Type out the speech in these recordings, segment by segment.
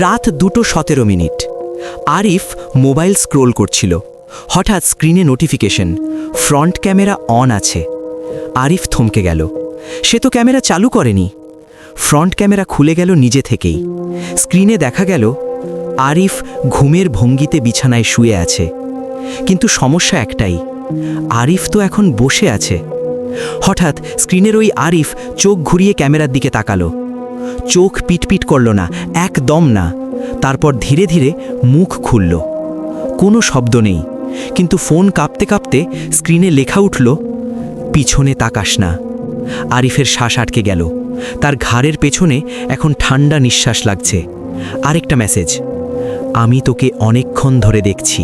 রাত 2:17। Arif mobile scroll করছিল। হঠাৎ স্ক্রিনে নোটিফিকেশন, ফ্রন্ট ক্যামেরা অন আছে। আরিফ থমকে গেল। সে তো ক্যামেরা চালু করেনি। ফ্রন্ট ক্যামেরা খুলে গেল নিজে থেকেই। স্ক্রিনে দেখা গেল আরিফ ঘুমের ভঙ্গিতে বিছানায় শুয়ে আছে। কিন্তু সমস্যা একটাই, আরিফ তো এখন বসে আছে। হঠাৎ স্ক্রিনের ওই আরিফ চোখ ঘুরিয়ে ক্যামেরার দিকে তাকালো। চোখ পিটপিট করল না, একদম না। তারপর ধীরে ধীরে মুখ খুলল। কোনো শব্দ নেই, কিন্তু ফোন কাঁপতে কাঁপতে স্ক্রিনে লেখা উঠল, পিছনে তাকাস না। আরিফের শ্বাস আটকে গেল। তার ঘাড়ের পেছনে এখন ঠান্ডা নিঃশ্বাস লাগছে। আরেকটা মেসেজ, আমি তোকে অনেকক্ষণ ধরে দেখছি।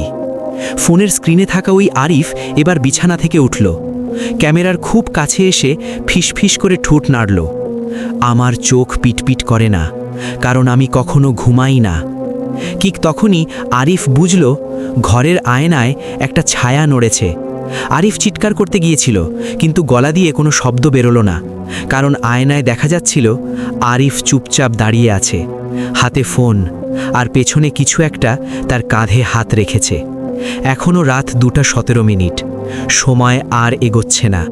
ফোনের স্ক্রিনে থাকা ওই আরিফ এবার বিছানা থেকে উঠল। ক্যামেরার খুব কাছে এসে ফিসফিস করে ঠোঁট নাড়ল। আমার চোখ পিটপিট করে না, কারণ আমি কখনো ঘুমাই না। ঠিক তখনই আরিফ বুঝল ঘরের আয়নায় একটা ছায়া নড়েছে। আরিফ চিৎকার করতে গিয়েছিল, কিন্তু গলা দিয়ে কোনো শব্দ বেরোলো না, কারণ আয়নায় দেখা যাচ্ছিল আরিফ চুপচাপ দাঁড়িয়ে আছে, হাতে ফোন, আর পেছনে কিছু একটা তার কাঁধে হাত রেখেছে। এখনও রাত 2:17। সময় আর এগোচ্ছে না।